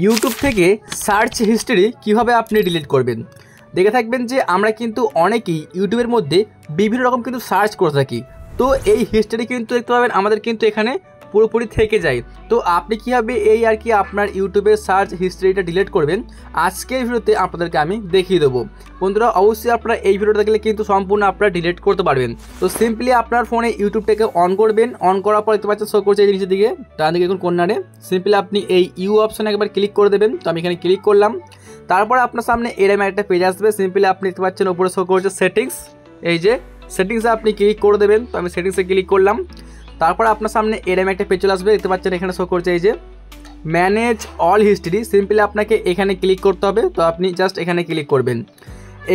YouTube থেকে search history কিভাবে আপনি ডিলিট করবেন। দেখে থাকবেন যে আমরা কিন্তু অনেকেই ইউটিউবের মধ্যে বিভিন্ন রকম কিন্তু সার্চ করে থাকি। তো এই হিস্ট্রি কিন্তু দেখতে পাবেন আমাদের কিন্তু এখানে পুরোপুরি থেকে যায়। তো আপনি কীভাবে এই আর কি আপনার ইউটিউবের সার্চ হিস্ট্রিটা ডিলিট করবেন আজকের ভিডিওতে আপনাদেরকে আমি দেখিয়ে দেবো। বন্ধুরা অবশ্যই আপনারা এই ভিডিওটা দেখলে কিন্তু সম্পূর্ণ আপনারা ডিলিট করতে পারবেন। তো সিম্পলি আপনার ফোনে ইউটিউবটাকে অন করবেন, অন করার পর দেখতে পাচ্ছেন শো করছে এই নিচের দিকে ডান দিকে এখন কর্নারে। সিম্পলি আপনি এই ইউ অপশানে একবার ক্লিক করে দেবেন। তো আমি এখানে ক্লিক করলাম, তারপর আপনার সামনে এরকম একটা পেজ আসবে। সিম্পলি আপনি দেখতে পাচ্ছেন উপরে শো করছে সেটিংস, এই যে সেটিংসে আপনি ক্লিক করে দেবেন। তো আমি সেটিংসে ক্লিক করলাম, তারপর আপনার সামনে এরকম একটা পেজ চলে আসবে। দেখতে পাচ্ছেন এখানে শো করছে এই যে ম্যানেজ অল হিস্ট্রি। সিম্পলি আপনাকে এখানে ক্লিক করতে হবে। তো আপনি জাস্ট এখানে ক্লিক করবেন।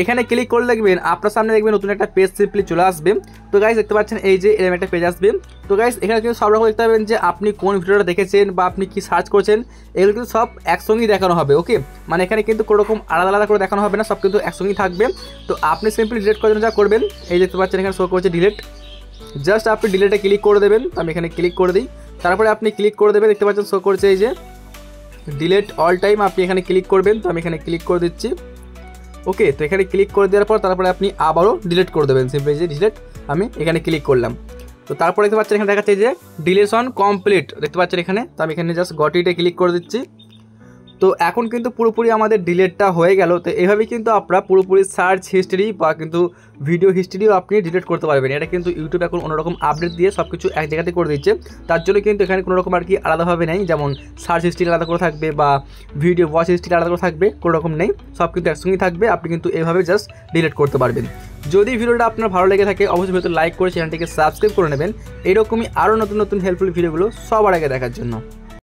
এখানে ক্লিক করে দেখবেন আপনার সামনে দেখবেন নতুন একটা পেজ সিম্পলি চলে আসবে। তো গাইস দেখতে পাচ্ছেন এই যে এরকম একটা পেজ আসবে। তো গাইস এখানে কিন্তু সব রকম দেখতে পাবেন যে আপনি কোন ভিডিওটা দেখেছেন বা আপনি কি সার্চ করছেন, এগুলো কিন্তু সব একসঙ্গেই দেখানো হবে। ওকে, মানে এখানে কিন্তু কোনো রকম আলাদা আলাদা করে দেখানো হবে না, সব কিন্তু একসঙ্গেই থাকবে। তো আপনি সিম্পলি ডিলিট করার জন্য যা করবেন, এই দেখতে পাচ্ছেন এখানে শো করছে ডিলিট, জাস্ট আপনি ডিলিটে ক্লিক করে দেবেন। তো আমি এখানে ক্লিক করে দিই, তারপরে আপনি ক্লিক করে দেবেন। দেখতে পাচ্ছেন শো করছে এই যে ডিলিট অল টাইম, আপনি এখানে ক্লিক করবেন। তো আমি এখানে ক্লিক করে দিচ্ছি। ওকে, তো এখানে ক্লিক করে দেওয়ার পর তারপরে আপনি আবারও ডিলিট করে দেবেন। সিম্পলি যে ডিলিট আমি এখানে ক্লিক করলাম। তো তারপরে দেখতে পাচ্ছেন এখানে দেখাচ্ছে যে ডিলিশন কমপ্লিট, দেখতে পাচ্ছেন এখানে। তো আমি এখানে জাস্ট গট ইটে ক্লিক করে দিচ্ছি। তো এখন কিন্তু পুরোপুরি আমাদের ডিলিটটা হয়ে গেল। তো এইভাবেই কিন্তু আপনারা পুরোপুরি সার্চ হিস্ট্রি বা কিন্তু ভিডিও হিস্ট্রিও আপনি ডিলিট করতে পারবেন। এটা কিন্তু ইউটিউব এখন অন্যরকম আপডেট দিয়ে সব কিছু এক জায়গাতে করে দিচ্ছে, তার জন্য কিন্তু এখানে কোনো রকম আর কি আলাদাভাবে নেই, যেমন সার্চ হিস্ট্রি আলাদা করে থাকবে বা ভিডিও ওয়াচ হিস্ট্রি আলাদা করে থাকবে, কোনো রকম নেই, সব কিন্তু একসঙ্গেই থাকবে। আপনি কিন্তু এইভাবে জাস্ট ডিলিট করতে পারবেন। যদি ভিডিওটা আপনার ভালো লেগে থাকে অবশ্যই ভিডিওতে লাইক করে চ্যানেলটিকে সাবস্ক্রাইব করে নেবেন, এইরকমই আরও নতুন নতুন হেল্পফুল ভিডিওগুলো সবার আগে দেখার জন্য।